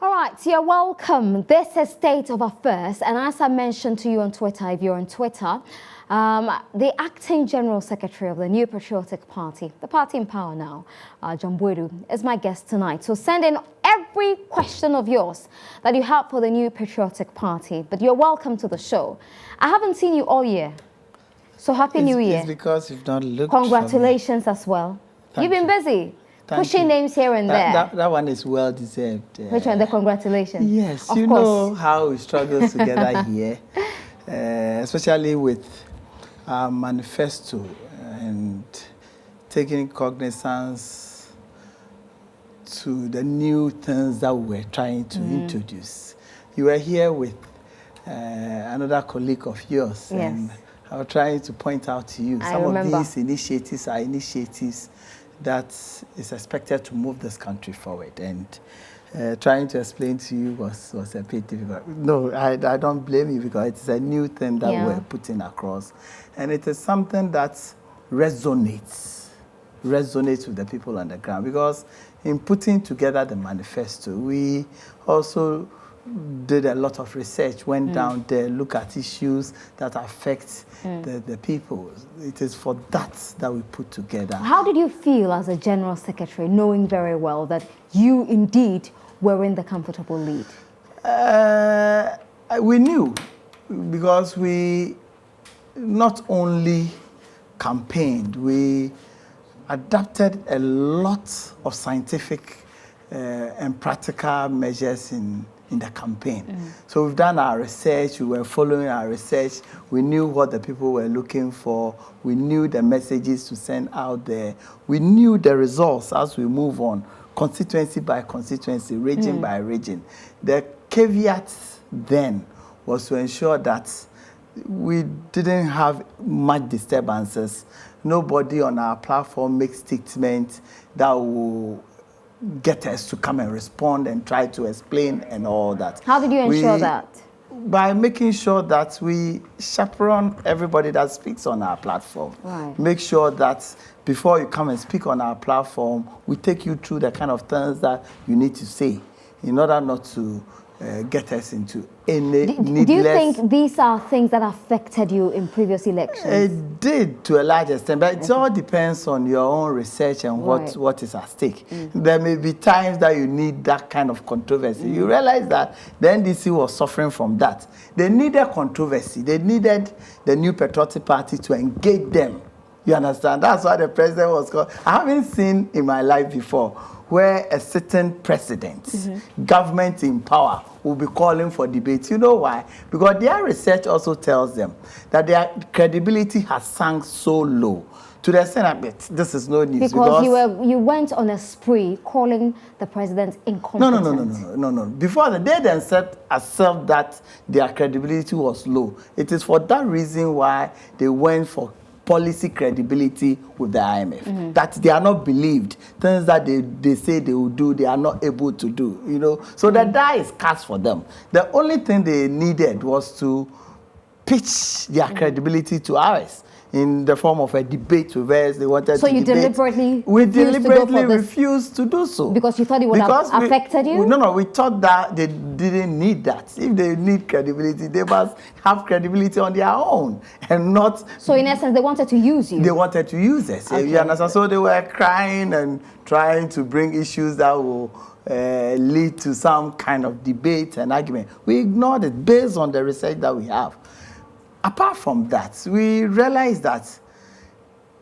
All right, you're welcome. This is State of Affairs, and as I mentioned to you on Twitter, if you're on Twitter, the acting general secretary of the New Patriotic Party, the party in power now, John BOADU, is my guest tonight. So send in every question of yours that you have for the New Patriotic Party, but you're welcome to the show. I haven't seen you all year, so Happy New Year. It's because you've not looked. Congratulations as well. You've been busy. Pushing names here and there. That one is well deserved. Which one? The congratulations? Yes, of you course. know how we struggle together here, especially with our manifesto and taking cognizance to the new things that we were trying to introduce. You were here with another colleague of yours, and I was trying to point out to you some of these initiatives are initiatives that is expected to move this country forward, and trying to explain to you was a bit difficult. No, I don't blame you, because it's a new thing that we're putting across, and it is something that resonates with the people on the ground, because in putting together the manifesto, we also did a lot of research, went down there, look at issues that affect the people. It is for that we put together. How did you feel as a general secretary, knowing very well that you indeed were in the comfortable lead? We knew, because we not only campaigned, we adapted a lot of scientific and practical measures in the campaign. So we've done our research, we were following our research, we knew what the people were looking for, we knew the messages to send out there, we knew the results as we move on, constituency by constituency, region by region. The caveat then was to ensure that we didn't have much disturbances. Nobody on our platform makes statements that will get us to come and respond and try to explain and all that. How did you ensure that? By making sure that we chaperone everybody that speaks on our platform. Right. Make sure that before you come and speak on our platform, we take you through the kind of things that you need to say in order not to get us into any needless... Do you think these are things that affected you in previous elections? It did to a large extent, but it all depends on your own research and what is at stake. There may be times that you need that kind of controversy. You realize that the NDC was suffering from that. They needed controversy. They needed the New Patriotic Party to engage them. You understand? That's why the president was called. I haven't seen in my life before where a certain president, government in power, will be calling for debates. You know why? Because their research also tells them that their credibility has sunk so low to the extent that this is no news. Because you went on a spree calling the president incompetent. No. Before they themselves accept that their credibility was low. It is for that reason why they went for policy credibility with the IMF, that they are not believed. Things that they say they will do, they are not able to do, you know. So the die is cast for them. The only thing they needed was to pitch their credibility to ours in the form of a debate with us. They wanted so to you debate. We deliberately refused to do so. Because you thought it would have affected you? No, we thought that they didn't need that. If they need credibility, they must have credibility on their own and not... So in essence, they wanted to use you? They wanted to use us. Okay. You understand? So they were crying and trying to bring issues that will lead to some kind of debate and argument. We ignored it based on the research that we have. Apart from that, we realized that,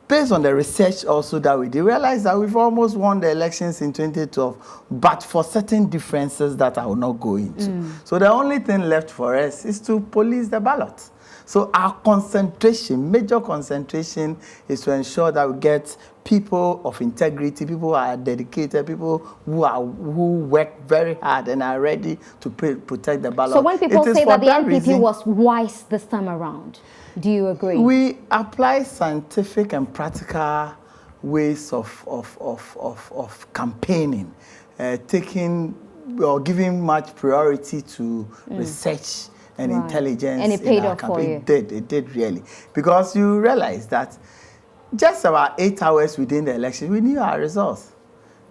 based on the research also that we did, realize that we've almost won the elections in 2012, but for certain differences that I will not go into. So the only thing left for us is to police the ballot. So our concentration, major concentration, is to ensure that we get people of integrity, people who are dedicated, people who work very hard and are ready to protect the ballot. So when people say that the NPP was wise this time around, do you agree? We apply scientific and practical ways of campaigning, taking or giving much priority to research and intelligence. And it paid off for you. It did really. Because you realize that just about 8 hours within the election, we knew our results.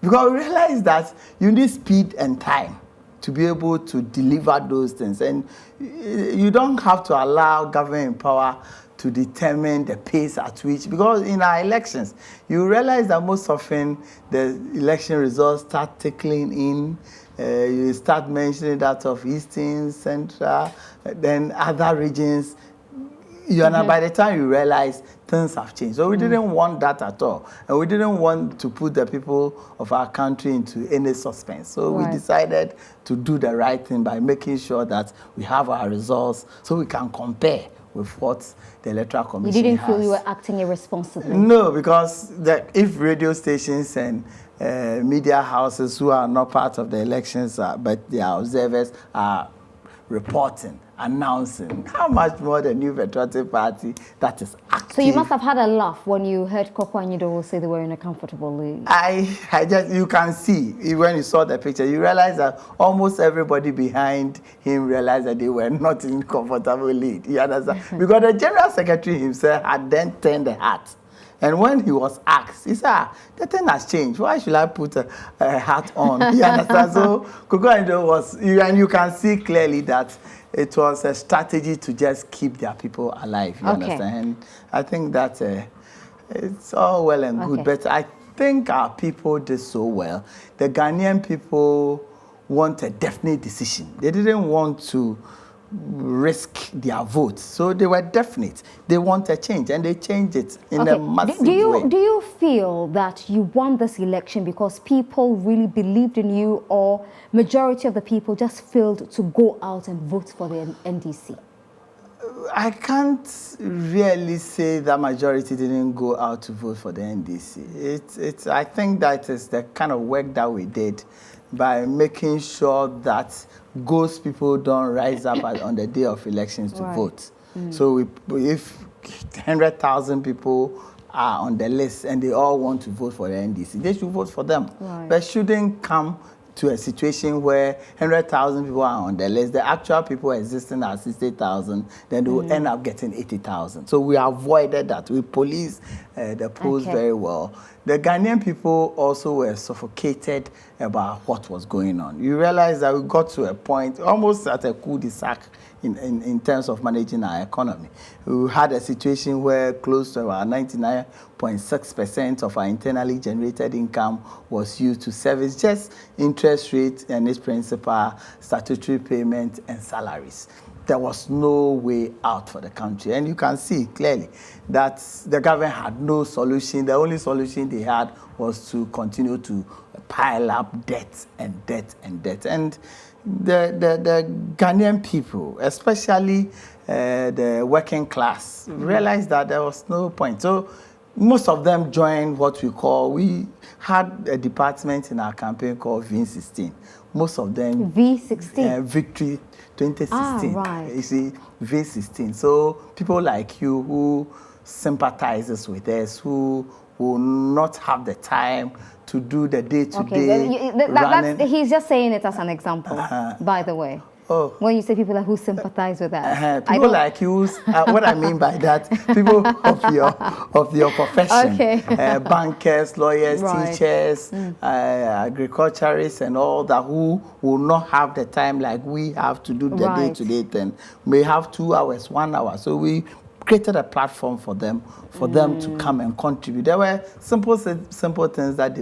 Because we realize that you need speed and time to be able to deliver those things. And you don't have to allow government in power to determine the pace at which, because in our elections, you realize that most often the election results start trickling in. You start mentioning that of Eastern, Central, then other regions. By the time you realize things have changed. So we didn't want that at all. And we didn't want to put the people of our country into any suspense. So we decided to do the right thing by making sure that we have our results so we can compare with what the Electoral Commission has. You didn't feel you were acting irresponsibly? No, because if radio stations and media houses who are not part of the elections, but they are observers, are reporting, announcing, how much more the New Patriotic Party that is active. So you must have had a laugh when you heard Koko and Yudo say they were in a comfortable league. You can see, when you saw the picture, you realize that almost everybody behind him realized that they were not in comfortable lead. You understand? Because the General Secretary himself had then turned the hat. And when he was asked, he said, the thing has changed. Why should I put a hat on? You understand? So Koko and Yudo was, and you can see clearly that it was a strategy to just keep their people alive. You understand? And I think that it's all well and good. But I think our people did so well. The Ghanaian people want a definite decision. They didn't want to risk their votes. So they were definite. They want a change, and they changed it in a massive way. Do you feel that you won this election because people really believed in you, or majority of the people just failed to go out and vote for the NDC? I can't really say that majority didn't go out to vote for the NDC. I think that is the kind of work that we did by making sure that ghost people don't rise up on the day of elections to vote. So if 100,000 people are on the list and they all want to vote for the NDC, they should vote for them. But shouldn't come to a situation where 100,000 people are on the list, the actual people existing are 60,000, then they will end up getting 80,000. So we avoided that. We policed the polls very well. The Ghanaian people also were suffocated about what was going on. You realize that we got to a point, almost at a cul-de-sac in terms of managing our economy. We had a situation where close to about 99.6% of our internally generated income was used to service just interest rates and its principal, statutory payments, and salaries. There was no way out for the country. And you can see clearly that the government had no solution. The only solution they had was to continue to pile up debt and debt and debt. And the Ghanaian people, especially the working class, realized that there was no point. So most of them joined what we had a department in our campaign called V16. Most of them... V16? Victory 2016. Right. You see, V16. So people like you who sympathizes with us, who will not have the time to do the day-to-day running. He's just saying it as an example, by the way. Oh. When you say people who sympathize with us. People like you, what I mean by that, people of your profession, bankers, lawyers, teachers, agriculturists, and all that, who will not have the time like we have to do the day-to-day thing, may have 2 hours, 1 hour. So we created a platform for them to come and contribute. There were simple things that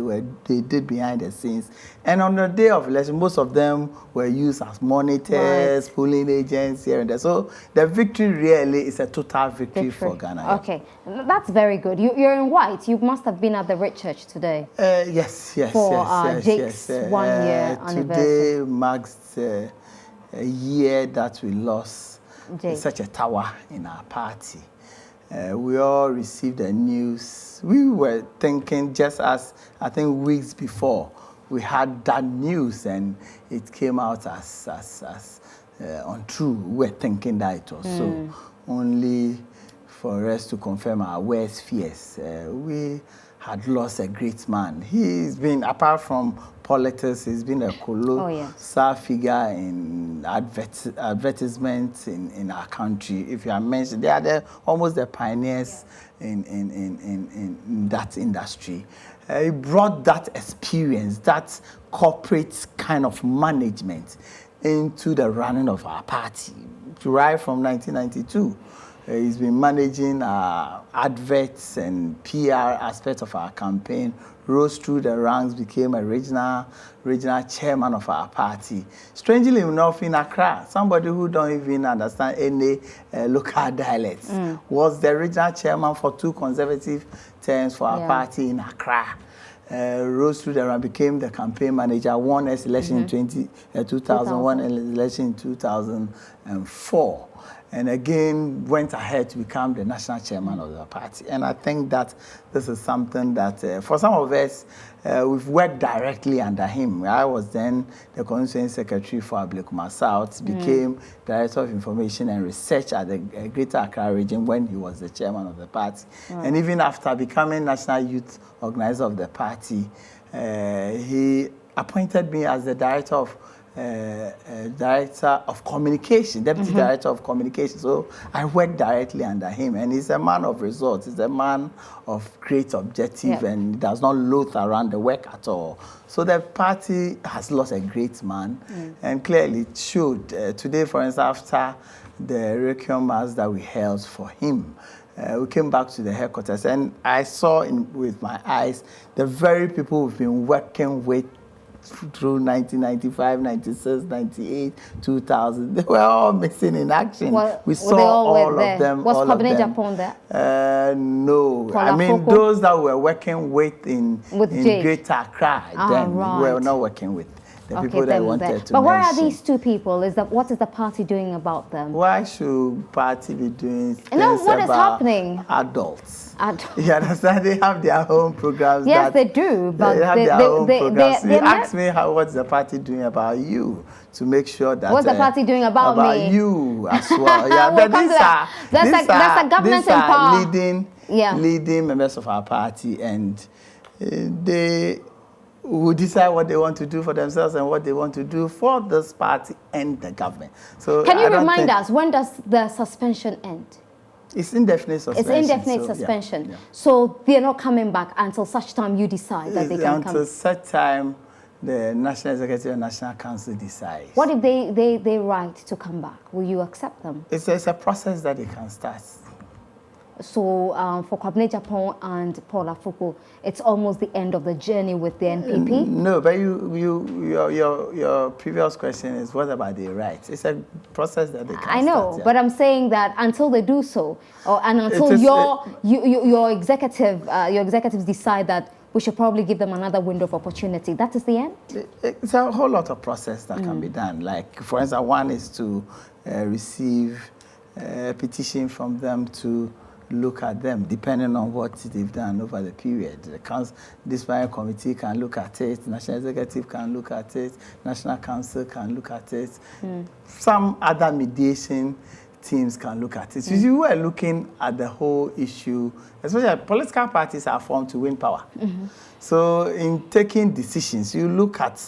they did behind the scenes. And on the day of election, most of them were used as monitors, polling agents here and there. So the victory really is a total victory for Ghana. Okay, that's very good. You're in white. You must have been at the Red Church today. Yes. For Jake's 1 year anniversary. Today marks a year that we lost such a tower in our party. We all received the news. We were thinking, just as I think weeks before, we had that news and it came out as untrue. We were thinking that it was so. Only for us to confirm our worst fears. We had lost a great man. He's been, apart from politics. He's been a colossal figure in advertisements in our country. If you are mentioned, they are almost the pioneers in that industry. He brought that experience, that corporate kind of management into the running of our party. Right from 1992, he's been managing adverts and PR aspects of our campaign, rose through the ranks, became a regional chairman of our party. Strangely enough, in Accra, somebody who don't even understand any local dialects was the regional chairman for 2 consecutive terms for our party in Accra. Rose through the ranks, became the campaign manager, won his election in 2001 and election in 2004. And again went ahead to become the national chairman of the party. And I think that this is something that, for some of us, we've worked directly under him. I was then the constituency secretary for Ablekuma South, became director of information and research at the Greater Accra region when he was the chairman of the party. And even after becoming national youth organizer of the party, he appointed me as the director of communication, deputy director of communication. So I work directly under him, and he's a man of results. He's a man of great objective, and does not loaf around the work at all. So the party has lost a great man, and clearly it showed. Today, for instance, after the requiem mass that we held for him, we came back to the headquarters, and I saw with my eyes the very people we've been working with through 1995, 96, 98, 2000. They were all missing in action. We saw all of them. Was Cabinet Japan there? No. I mean, those that were working with in Greater Accra, then we were not working with the people that wanted to. But why are these 2 people? What is the party doing about them? Why should party be doing things what is happening? Adults. You understand? They have their own programs. Yes, they do. But they have their own programs. You ask me, what's the party doing about you? To make sure that what's the party doing about me? You as well. Yeah, but that's a government in power. Leading members of our party, and they will decide what they want to do for themselves and what they want to do for this party and the government. So can you remind us, when does the suspension end? It's indefinite suspension. It's indefinite suspension. So they're not coming back until such time you decide that they can come? Until such time the National Executive and National Council decides. What if they write to come back? Will you accept them? It's a process that they can start. So for Cabinet Japan and Paul Afoko, it's almost the end of the journey with the NPP? No, but your previous question is, what about the rights? It's a process that they can I know, start, but I'm saying that until they do so, and until your executives decide that we should probably give them another window of opportunity, that is the end? It's a whole lot of process that can be done. Like, for instance, one is to receive a petition from them to look at them, depending on what they've done over the period. The disciplinary committee can look at it, National Executive can look at it, National Council can look at it. Some other mediation teams can look at it. You were looking at the whole issue, especially political parties are formed to win power. So in taking decisions, you look at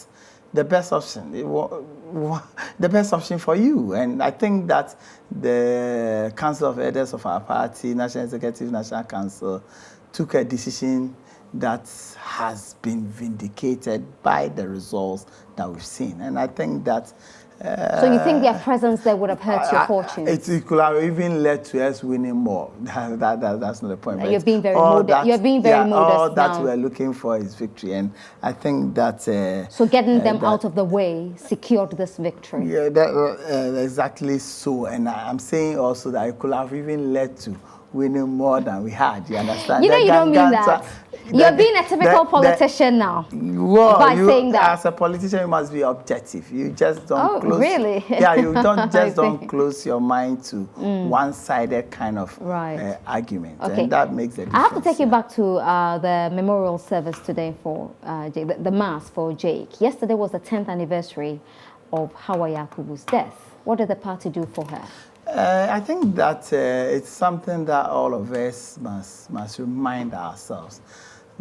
the best option, the best option for you. And I think that the Council of Elders of our party, National Executive, National Council, took a decision that has been vindicated by the results that we've seen. And I think that so you think their presence there would have hurt your fortune? It could have even led to us winning more. That's not the point. You're being very modest. You're being very modest all that we're looking for is victory, and I think that. So getting them out of the way secured this victory. Yeah, exactly so. And I'm saying also that it could have even led to winning more than we had. You understand? You know, you don't mean that. You're being a typical politician now. By saying that. As a politician, you must be objective. You just don't close. Oh, really? Yeah, you don't close your mind to one-sided kind of argument. Okay. And that makes a difference. I have to take you back to the memorial service today for Jake, the mass for Jake. Yesterday was the 10th anniversary of Hawa Yakubu's death. What did the party do for her? I think that it's something that all of us must remind ourselves.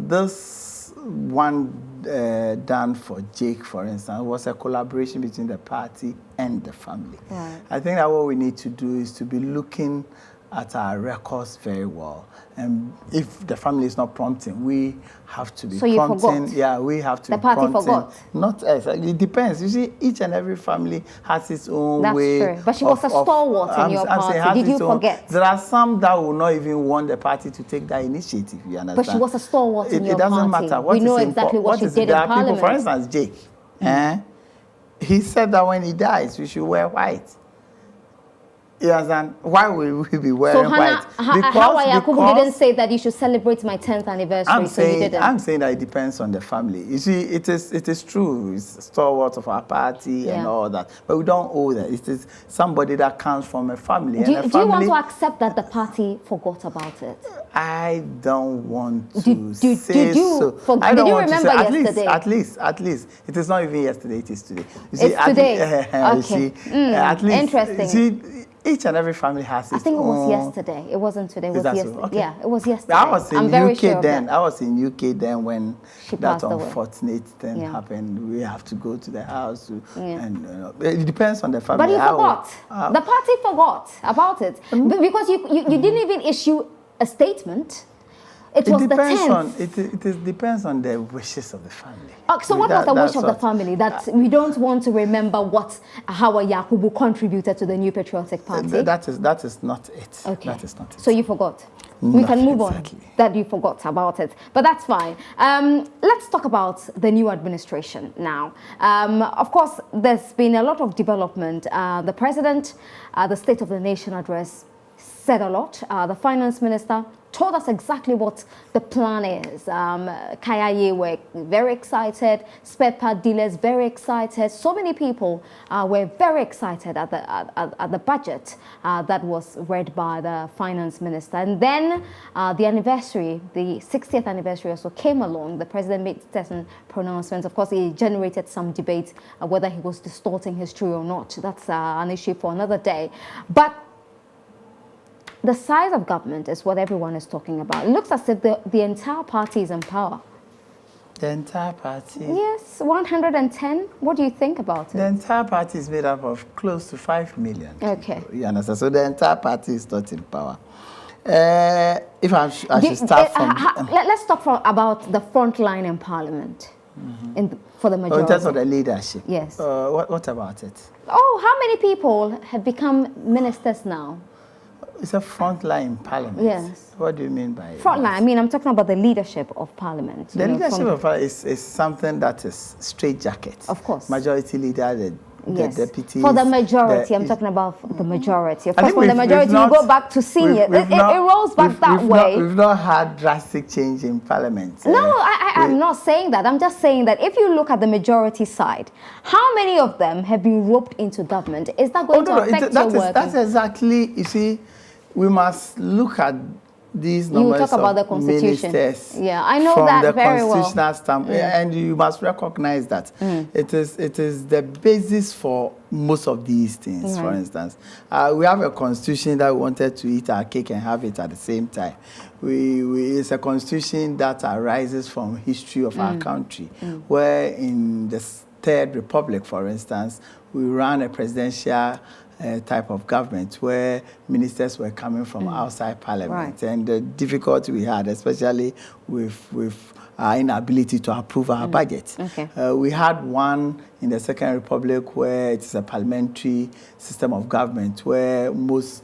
This was one done for Jake, for instance. It was a collaboration between the party and the family. Right. I think that what we need to do is to be looking at our records very well. And if the family is not prompting, we have to be prompting. Forgot? Yeah, we have to the be prompting. The prompting. party forgot? Not us. It depends. You see, each and every family has its own way. That's true. But she was a stalwart in your party. Did you forget? There are some that will not even want the party to take that initiative, you understand? But she was a stalwart in your party. It doesn't matter. We know exactly what she did in Parliament. People, for instance, Jake. He said that when he dies, we should wear white. You understand? Why will we be wearing white? Yakubu didn't say that you should celebrate my 10th anniversary, I'm saying that it depends on the family. You see, it is true. It's stalwart of our party and all that. But we don't owe that. It is somebody that comes from a family. Do you want to accept that the party forgot about it? I don't want to Did you remember yesterday? At least. It is not even yesterday, it is today. You see, it's today? Okay. You see, at least. Interesting. You see, each and every family has its own. I think it was yesterday. It wasn't today. It was yesterday. So? Okay. Yeah, it was yesterday. I was in UK then. I was in UK then when that unfortunate thing happened. We have to go to the house. And it depends on the family. But you forgot. The party forgot about it. Because you didn't even issue a statement. It depends on the wishes of the family. So what was the wish of the family? That we don't want to remember how Yakubu contributed to the New Patriotic Party? That is not it. Okay. That is not it. So you forgot. We can move on that you forgot about it. But that's fine. Let's talk about the new administration now. Of course, there's been a lot of development. The president, the State of the Nation address, said a lot. The finance minister told us exactly what the plan is. Kayaye were very excited. Spare part dealers very excited. So many people were very excited at the budget that was read by the finance minister. And then the anniversary, the 60th anniversary also came along. The president made certain pronouncements. Of course, he generated some debate whether he was distorting history or not. That's an issue for another day. But the size of government is what everyone is talking about. It looks as if the entire party is in power. The entire party? Yes, 110. What do you think about it? The entire party is made up of close to 5 million. Okay. You understand? So the entire party is not in power. If I should start from... let's talk about the front line in Parliament for the majority. In terms of the leadership? Yes. What about it? Oh, how many people have become ministers now? It's a front line in Parliament. Yes. What do you mean by front line? I mean, I'm talking about the leadership of Parliament. The leadership of Parliament is something that is straitjacket. Of course. Majority leader, the deputies. For the majority, I'm talking about the majority. Of course, from the majority, you go back to senior. It rolls back that way. We've not had drastic change in Parliament. No, I'm not saying that. I'm just saying that if you look at the majority side, how many of them have been roped into government? Is that going to affect your work? That's exactly, you see, we must look at these numbers talk about the Constitution. Ministers. Yeah, I know that very well. From the constitutional standpoint, and you must recognize that it is the basis for most of these things. For instance, we have a constitution that we wanted to eat our cake and have it at the same time. It's a constitution that arises from history of our country, where in the Third Republic, for instance, we ran a presidential type of government where ministers were coming from outside Parliament. And the difficulty we had, especially with our inability to approve our budget. We had one in the Second Republic where it's a parliamentary system of government where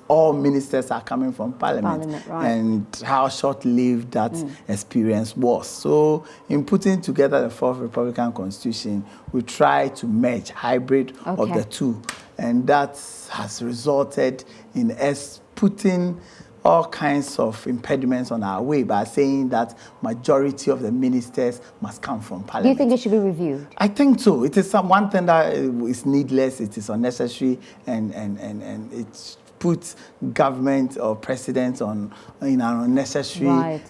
all ministers are coming from Parliament. And how short-lived that experience was. So in putting together the Fourth Republican Constitution, we tried to merge hybrid of the two. And that has resulted in us putting all kinds of impediments on our way by saying that majority of the ministers must come from Parliament. Do you think it should be reviewed? I think so. It is one thing that is needless, it is unnecessary, and it puts government or presidents in an unnecessary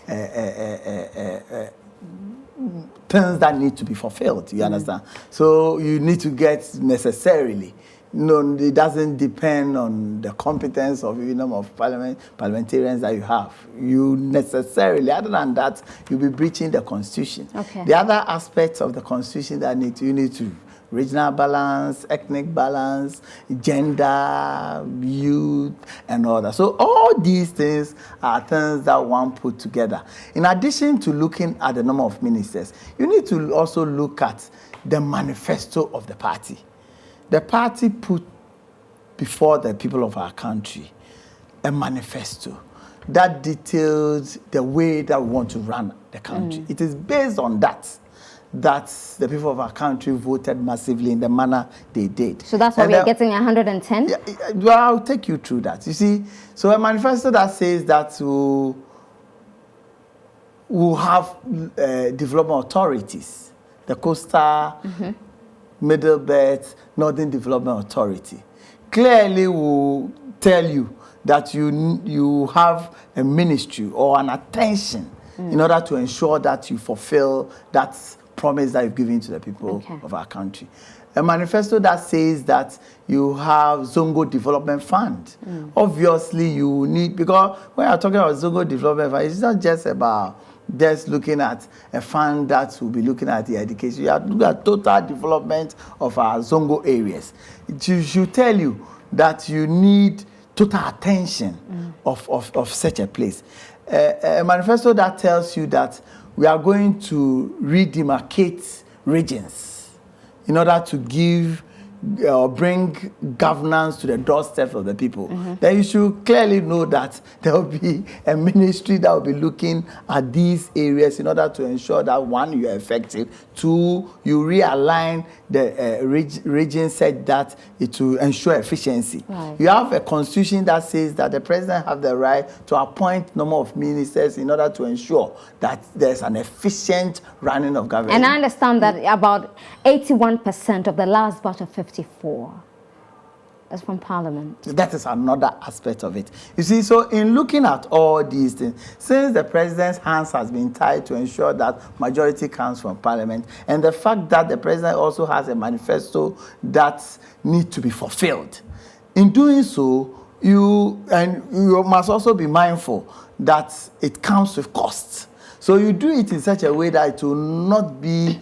things that need to be fulfilled, you understand? So you need to get necessarily no, it doesn't depend on the competence of the number of parliamentarians that you have. You necessarily, other than that, you'll be breaching the Constitution. Okay. The other aspects of the Constitution that you need to regional balance, ethnic balance, gender, youth, and all that. So all these things are things that one put together. In addition to looking at the number of ministers, you need to also look at the manifesto of the party. The party put before the people of our country a manifesto that details the way that we want to run the country. It is based on that the people of our country voted massively in the manner they did. So that's why we're getting 110? Yeah, well, I'll take you through that. You see, so a manifesto that says that we'll have development authorities, the Coastal, Middle Belt, Northern Development Authority. Clearly will tell you that you have a ministry or an attention in order to ensure that you fulfill that promise that you've given to the people of our country. A manifesto that says that you have Zongo Development Fund. Obviously, you need, because when you're talking about Zongo Development Fund, it's not just about just looking at a fund that will be looking at the education. You have to look at total development of our Zongo areas. It should tell you that you need total attention of such a place. A manifesto that tells you that we are going to redemarcate regions in order to give or bring governance to the doorstep of the people. Then you should clearly know that there will be a ministry that will be looking at these areas in order to ensure that, one, you are effective, two, you realign the region such that it will ensure efficiency. Right. You have a constitution that says that the president has the right to appoint number of ministers in order to ensure that there's an efficient running of government. And I understand that about 81% of the last batch of 54 is from Parliament. That is another aspect of it. You see, so in looking at all these things, since the president's hands has been tied to ensure that majority comes from Parliament, and the fact that the president also has a manifesto that needs to be fulfilled, in doing so, you must also be mindful that it comes with costs. So you do it in such a way that it will not be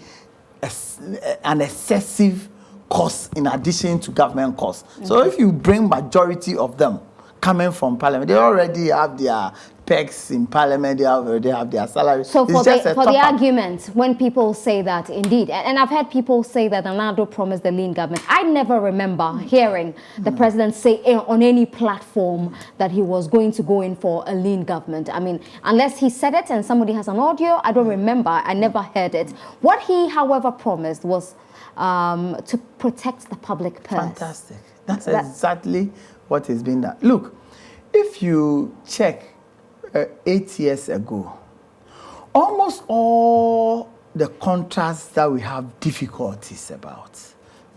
an excessive cost in addition to government costs. So if you bring majority of them coming from Parliament, they already have their pegs in Parliament, they already have their salaries. So for the argument, when people say that, indeed, and I've heard people say that Anado promised the lean government, I never remember hearing the president say on any platform that he was going to go in for a lean government. I mean, unless he said it and somebody has an audio, I don't remember. I never heard it. What he, however, promised was to protect the public purse. Fantastic. That's exactly what has been done. Look, if you check 8 years ago, almost all the contracts that we have difficulties about,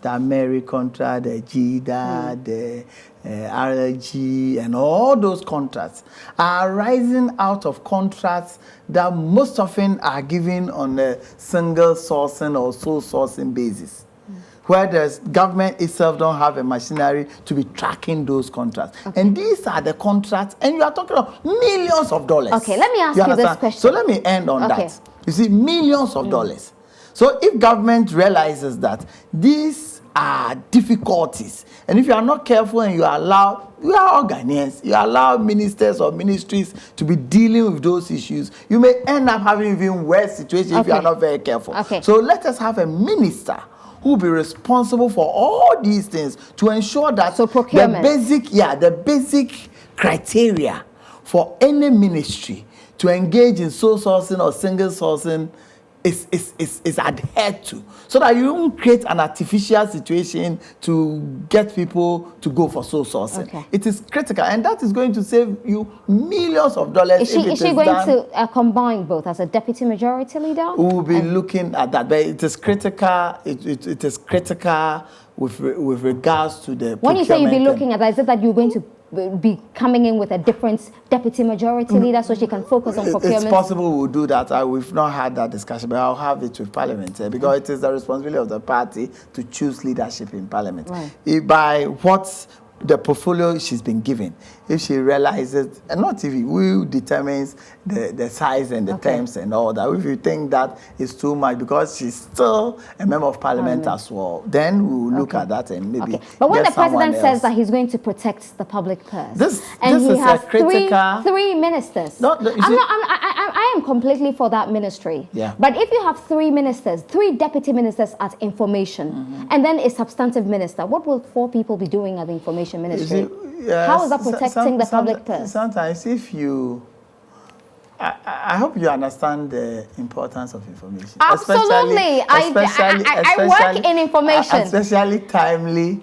the Mary contract, the GIDA, the RLG, and all those contracts are arising out of contracts that most often are given on a single sourcing or sole sourcing basis, where the government itself don't have a machinery to be tracking those contracts. And these are the contracts, and you are talking about millions of dollars. Okay, let me ask you this question. So let me end on that. You see, millions of dollars. So if government realizes that these are difficulties, and if you are not careful and you allow, we are all Ghanaians, you allow ministers or ministries to be dealing with those issues, you may end up having even worse situations if you are not very careful. So let us have a minister who will be responsible for all these things to ensure that the basic criteria for any ministry to engage in sole sourcing or single sourcing is adhered to, so that you don't create an artificial situation to get people to go for sole sourcing. It is critical, and that is going to save you millions of dollars. Is she going to combine both as a deputy majority leader? We will be looking at that, but it is critical. It is critical with regards to the. When you say you'll be looking at that, is it that you're going to be coming in with a different deputy majority leader so she can focus on procurement? It's possible we'll do that. We've not had that discussion, but I'll have it with Parliament because it is the responsibility of the party to choose leadership in Parliament. Right. By what the portfolio she's been given, if she realizes, and not if who determines the size and the terms and all that. If you think that is too much because she's still a member of Parliament as well, then we'll look at that and maybe. But when the president says that he's going to protect the public purse, this he has critical... three ministers. I am completely for that ministry. Yeah. But if you have 3 ministers, 3 deputy ministers at information, and then a substantive minister, what will 4 people be doing at the information ministry? How is that protecting the public purse? Sometimes if you... I hope you understand the importance of information. Absolutely. I work in information. Especially timely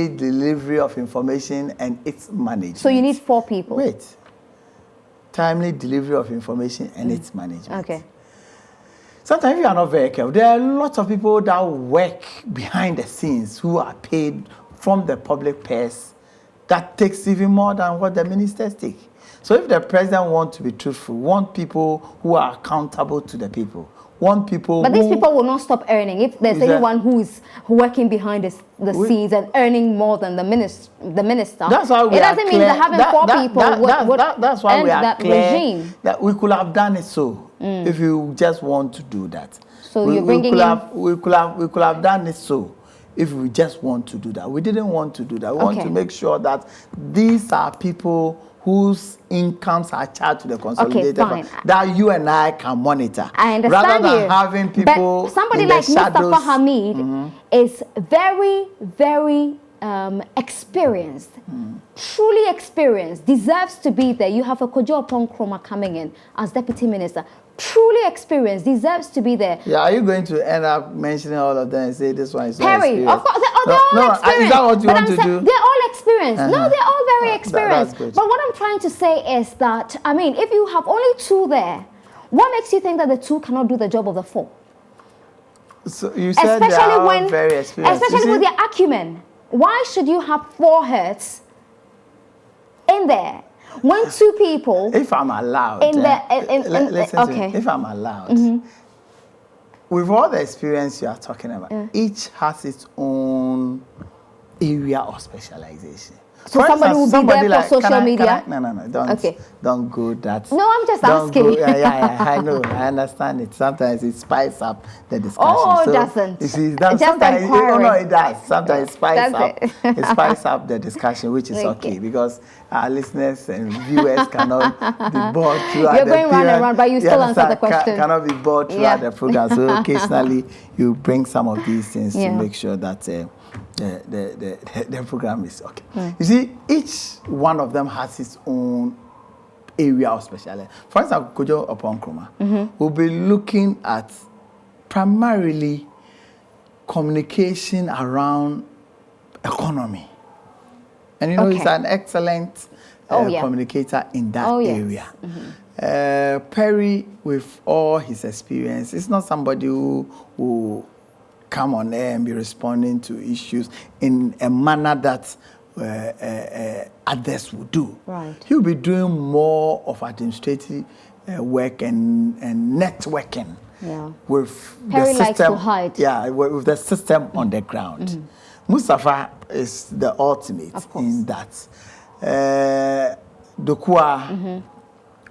delivery of information and its management. So you need 4 people. Wait. Timely delivery of information and its management. Okay. Sometimes you are not very careful. There are lots of people that work behind the scenes who are paid from the public purse that takes even more than what the ministers take. So if the president wants to be truthful, want people who are accountable to the people, want people But these people will not stop earning. If there's anyone who is working behind the scenes and earning more than the minister, that's why we it doesn't mean that having 4 people that's why we are that clear regime. That we could have done it so if you just want to do that. So you're bringing we could have done it so if we just want to do that. We didn't want to do that. We want to make sure that these are people whose incomes are charged to the consolidated fund, that you and I can monitor. I understand rather than having people but somebody like Mustafa Hamid is very, very experienced, truly experienced, deserves to be there. You have a Kojo Nkrumah coming in as deputy minister, truly experienced, deserves to be there. Yeah, are you going to end up mentioning all of them and say this one is Perry, of course, they're all experienced. Is that what you want to do? They're all experienced. No, they're all very experienced. But what I'm trying to say is that, I mean, if you have only 2 there, what makes you think that the 2 cannot do the job of the 4? So you said they are all very experienced. Especially with their acumen. Why should you have 4 heads in there when 2 people? If I'm allowed, if I'm allowed, with all the experience you are talking about, each has its own area of specialization. So somebody will be there for social media? No, don't go that. No, I'm just asking. I know, I understand it. Sometimes it spices up the discussion. Oh, it doesn't. You see, sometimes it does. Sometimes it spices up the discussion, which is okay because our listeners and viewers cannot be bored throughout You're going round and round, but you still answer the question. Cannot be bored throughout the program. So occasionally you bring some of these things to make sure that the program is okay. You see, each one of them has its own area of specialty. For instance, Kojo Nkrumah will be looking at primarily communication around economy. And you know, he's an excellent communicator in that area. Perry, with all his experience, is not somebody who come on air and be responding to issues in a manner that others would do. Right. He'll be doing more of administrative work and networking with Perry the system. Likes to hide. Yeah, with the system on the ground. Mustafa is the ultimate in that. Dokua,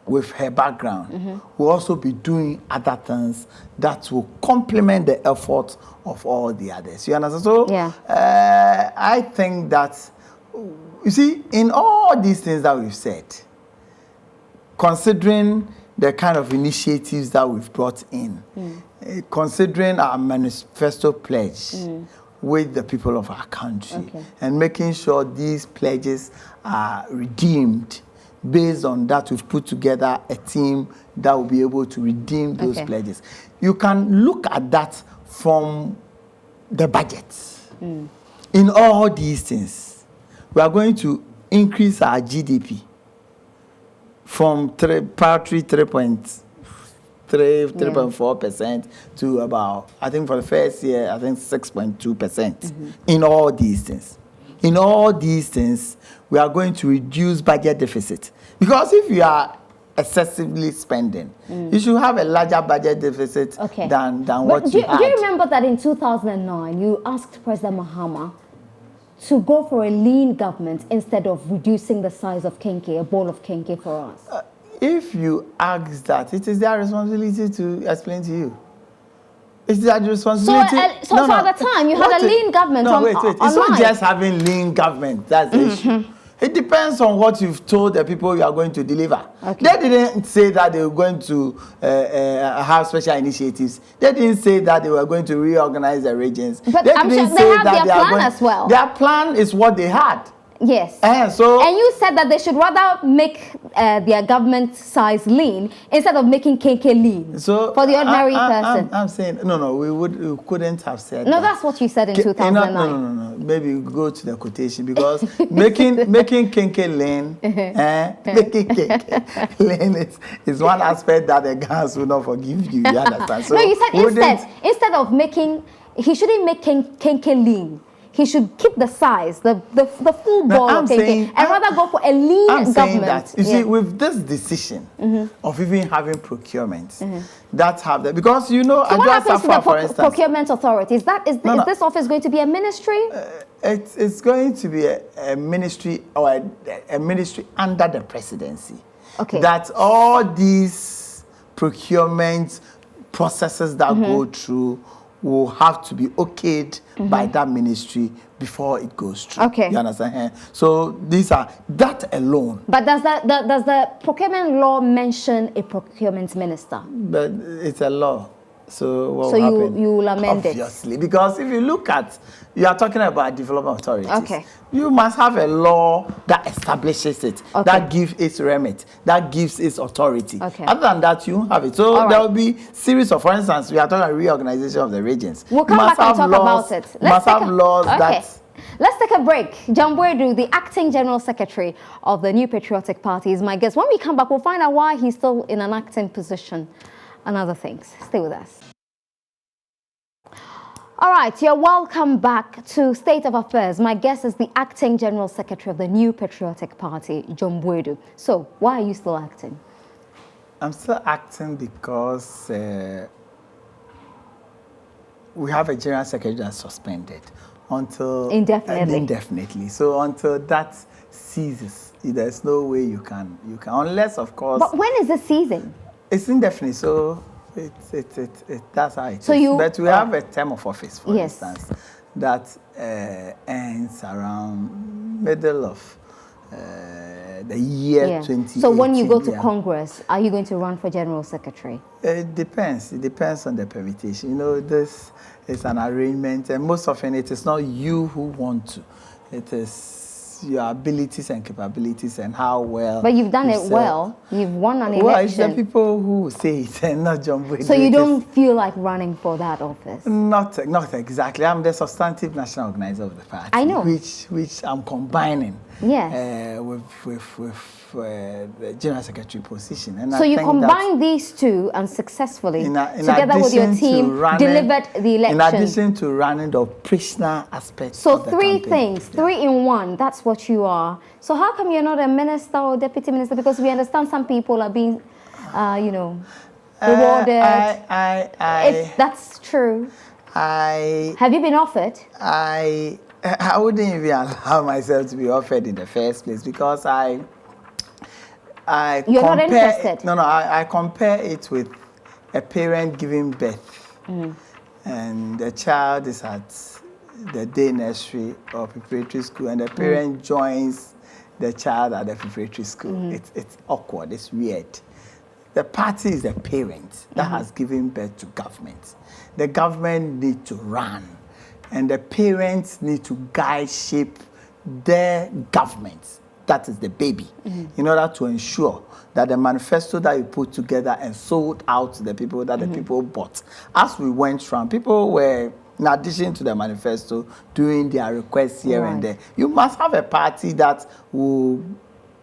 with her background, will also be doing other things that will complement the effort of all the others. You understand? So I think that, you see, in all these things that we've said, considering the kind of initiatives that we've brought in, considering our manifesto pledge with the people of our country, and making sure these pledges are redeemed. Based on that, we've put together a team that will be able to redeem those pledges. You can look at that from the budget. In all these things, we are going to increase our GDP from 3.4% to about, I think for the first year, I think 6.2% in all these things. in all these things, we are going to reduce budget deficit. Because if you are excessively spending, you should have a larger budget deficit than what you had. Do you remember that in 2009, you asked President Mahama to go for a lean government instead of reducing the size of kenke, a bowl of kenke for us? If you ask that, it is their responsibility to explain to you. It's their responsibility. So at the time, you had a lean government wait. It's not just having lean government. That's the issue. It depends on what you've told the people you are going to deliver. They didn't say that they were going to have special initiatives. They didn't say that they were going to reorganize the regions. But I'm sure they have their plan as well. Their plan is what they had. Yes. And you said that they should rather make their government size lean instead of making KK lean for the ordinary person. I'm saying, no, we couldn't have said that. That's what you said in 2009. No. Maybe go to the quotation, because making KK lean, making KK lean is one aspect that the Ghans will not forgive you. You understand? So no, you said instead of making, he shouldn't make KK lean. He should keep the size, the full ball of KK, and rather go for a lean government. I'm saying that, you see, with this decision of even having procurement, that have that, because you know, so what happens to the for instance, procurement authority? Is this office going to be a ministry? It's going to be a ministry, or a ministry under the presidency. That all these procurement processes that go through will have to be okayed by that ministry before it goes through. You understand? So these are that alone. But does the procurement law mention a procurement minister? But it's a law. So what will happen? You will amend Obviously, because if you look at, you are talking about development authorities. You must have a law that establishes it, that gives its remit, that gives its authority. Other than that, you have it. So there will be series of, for instance, we are talking about reorganization of the regions. We'll come back and talk about it. Let's have laws that. Let's take a break. BOADU, the acting general secretary of the New Patriotic Party, is my guest. When we come back, we'll find out why he's still in an acting position and other things. Stay with us. All right, you're welcome back to State of Affairs. My guest is the acting general secretary of the New Patriotic Party, BOADU. So, why are you still acting? I'm still acting because we have a general secretary that's suspended until indefinitely. So until that ceases, there's no way you can unless, of course. But when is the season? It's indefinite, so that's how it is. But we have a term of office, for instance, that ends around middle of the year 2018. So when you go to Congress, are you going to run for general secretary? It depends. It depends on the permutation. You know, this is an arrangement, and most often it is not you who want to. It is your abilities and capabilities and how well. But you've done it well. You've won an election. Well, it's the people who say it and not John BOADU. So you don't feel like running for that office? Not exactly. I'm the substantive national organizer of the party. I know. Which I'm combining with the general secretary position. And so you combine these two and successfully, together with your team, delivered the election. In addition to running the operational aspects. So three things, 3 in 1. That's what you are. So how come you're not a minister or deputy minister? Because we understand some people are being, rewarded. If that's true. Have you been offered? I wouldn't even allow myself to be offered in the first place, because You're not interested? No, I compare it with a parent giving birth, and the child is at the day nursery or preparatory school, and the parent joins the child at the preparatory school. It's awkward, it's weird. The party is the parent that has given birth to government. The government needs to run, and the parents need to guide, shape their government. That is the baby, in order to ensure that the manifesto that you put together and sold out to the people, that the people bought. As we went from, people were, in addition to the manifesto, doing their requests here and there. You must have a party that will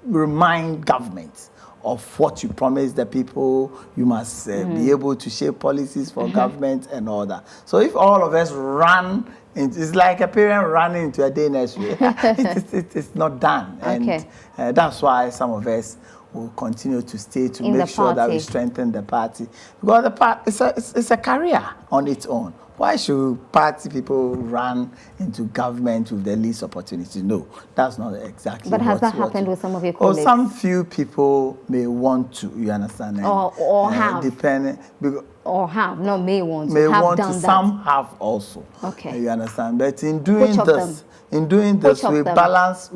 remind government of what you promised the people. You must be able to shape policies for government and all that. So if all of us run It's like a parent running into a day nursery. It's not done. Okay. And that's why some of us will continue to stay to make sure that we strengthen the party. Because the party, it's a career on its own. Why should party people run into government with the least opportunity? No, that's not exactly. But has that happened with some of your colleagues? Or some few people may want to, you understand? And, or have. Depending. Or have, not may want to. May have want done to. That. Some have also. Okay. You understand? But in doing this, we balance,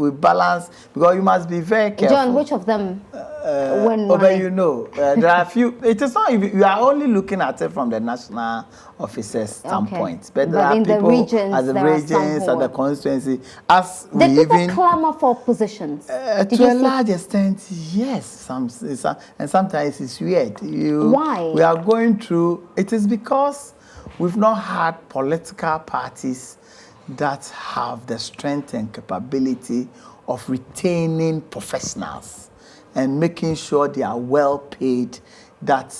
because you must be very careful. John, which of them? But you know, there are a few. It is not. You are only looking at it from the national officers' standpoint, but there are people at the regions, at the constituency. As we even people clamor for positions. To a large extent, yes. And sometimes it's weird. Why? We are going through. It is because we've not had political parties that have the strength and capability of retaining professionals and making sure they are well paid, that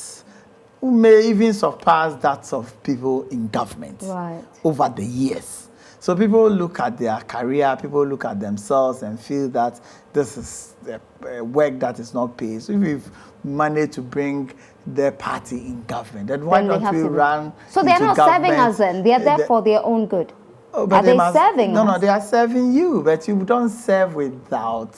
may even surpass that of people in government over the years. So people look at their career, people look at themselves and feel that this is work that is not paid. So if we've managed to bring their party in government, then why don't we run? So they're not serving us then, they are there for their own good. Oh, are they serving us? No, they are serving you, but you don't serve without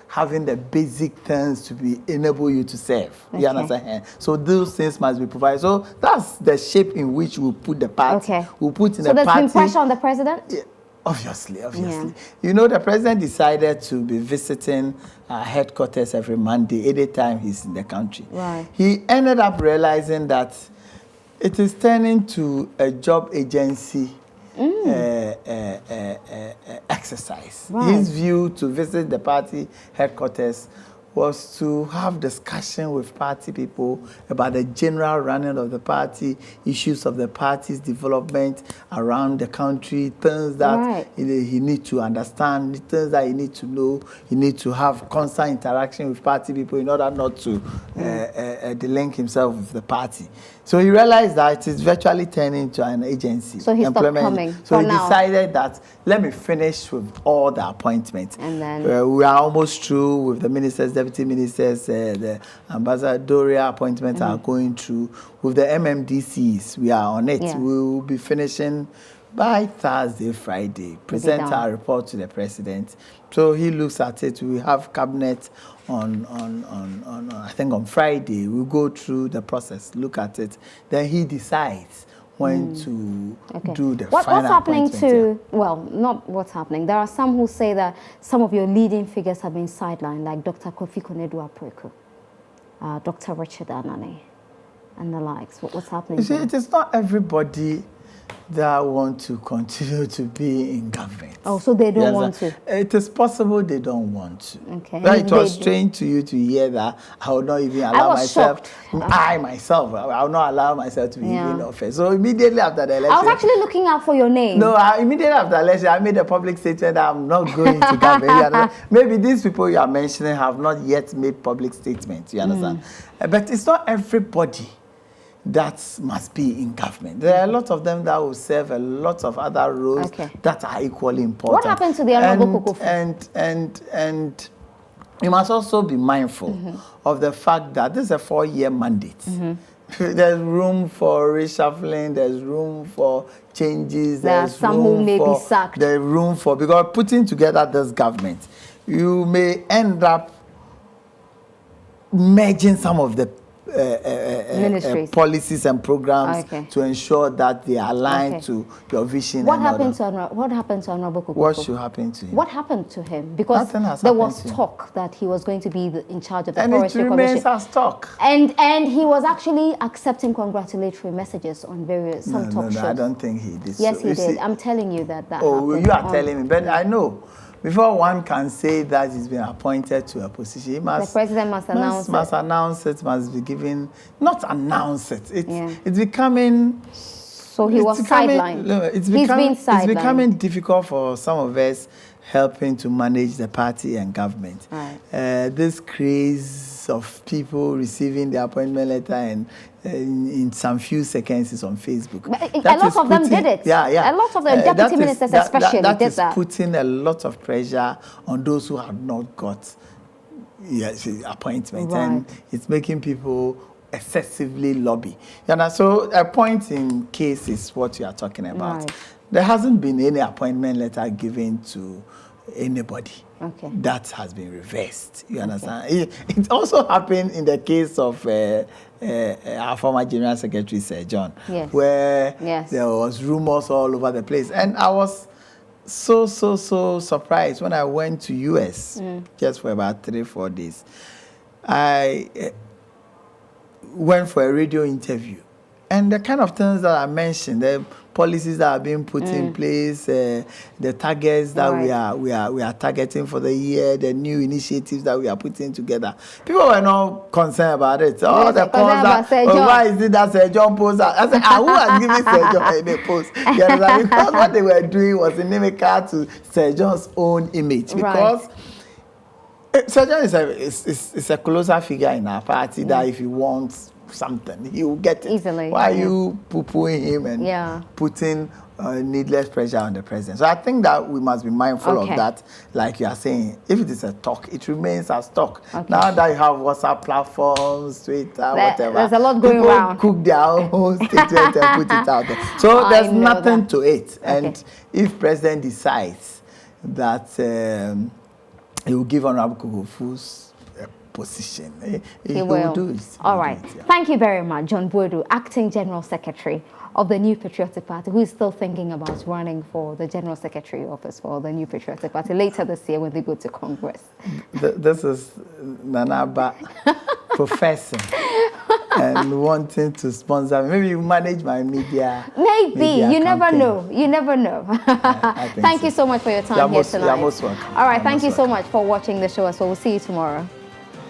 having the basic things to enable you to serve. You understand? So those things must be provided. So that's the shape in which we put the party. We'll put in the party. So there's been pressure on the president? Yeah, obviously. Yeah. You know, the president decided to be visiting our headquarters every Monday, anytime he's in the country. Right. He ended up realizing that it is turning to a job agency exercise. His view to visit the party headquarters was to have discussion with party people about the general running of the party, issues of the party's development around the country, things that he needs to understand, things that he needs to know. He needs to have constant interaction with party people in order not to delink himself with the party. So he realized that it is virtually turning into an agency. So he stopped coming. So he decided that let me finish with all the appointments. And then we are almost through with the ministers, deputy ministers, the ambassadorial appointments are going through. With the MMDCs, we are on it. We will be finishing by Thursday, Friday, present our report to the president. So he looks at it. We have cabinet on I think on Friday. We'll go through the process, look at it. Then he decides when to do the final what's happening appointment. Well, not what's happening. There are some who say that some of your leading figures have been sidelined, like Dr. Kofi Konadu-Apreku, Dr. Richard Anani, and the likes. What's happening? You see, it is not everybody that want to continue to be in government. Oh, so they don't want to? It is possible they don't want to. Okay. But it was strange to you to hear that. I would not even allow myself. I myself, I would not allow myself to be in office. So immediately after the election, I was actually looking out for your name. No, immediately after the election, I made a public statement that I'm not going to government. Maybe these people you are mentioning have not yet made public statements. You understand? But it's not everybody that must be in government. There are a lot of them that will serve a lot of other roles that are equally important. What happened to the Honorable Kukufu? And you must also be mindful of the fact that this is a 4-year mandate. There's room for reshuffling, there's room for changes, there are some who may be sacked. There's room for, because putting together this government, you may end up merging some of the policies and programs to ensure that they are aligned to your vision. What happened to Honorable Kukufu? What should happen to him? What happened to him? Because there was talk that he was going to be in charge of the Forestry Commission. And it remains as talk. And he was actually accepting congratulatory messages on various talk shows. No, I don't think he did. Yes, he did. I'm telling you that happened. You are telling me, but I know. Before one can say that he's been appointed to a position, the president must announce it, must be given, not announce it. It's becoming... So he was sidelined. He's been sidelined. It's becoming difficult for some of us helping to manage the party and government. This craze of people receiving the appointment letter and in some few seconds is on Facebook. But a lot of them did it. Yeah. A lot of the deputy ministers especially did that. That is putting a lot of pressure on those who have not got appointments. Right. And it's making people excessively lobby. So a point in case is what you are talking about. Right. There hasn't been any appointment letter given to anybody. Okay. That has been reversed. You understand? It also happened in the case of our former General Secretary, Sir John, yes. where yes. there was rumors all over the place. And I was so surprised when I went to US just for about 3-4 days. I went for a radio interview. And the kind of things that I mentioned, the policies that are being put in place, the targets that right. we are targeting for the year, the new initiatives that we are putting together. People were not concerned about it. Oh, yes, the cause that, why is it that Sir John posts? I said, who has given Sir John any post? You understand? Because what they were doing was inimical to Sir John's own image. Because Sir John is a closer figure in our party that if he wants something, he will get it. Easily. Why are you poo-pooing him and putting needless pressure on the president? So I think that we must be mindful of that. Like you are saying, if it is a talk, it remains as talk. Now that you have WhatsApp platforms, Twitter, whatever, there's a lot going around. Cook their own statement and put it out there. So there's nothing to it. And if president decides that he will give Honorable Kugufu's position, he will do it. All right. Thank you very much, John BOADU, Acting General Secretary of the New Patriotic Party, who is still thinking about running for the General Secretary office for the New Patriotic Party later this year when they go to Congress. This is Nanaba professing and wanting to sponsor me. Maybe you manage my media. Maybe. You never know. You never know. Thank you so much for your time here tonight. You're most welcome. All right. Thank you so much for watching the show as well. We'll see you tomorrow.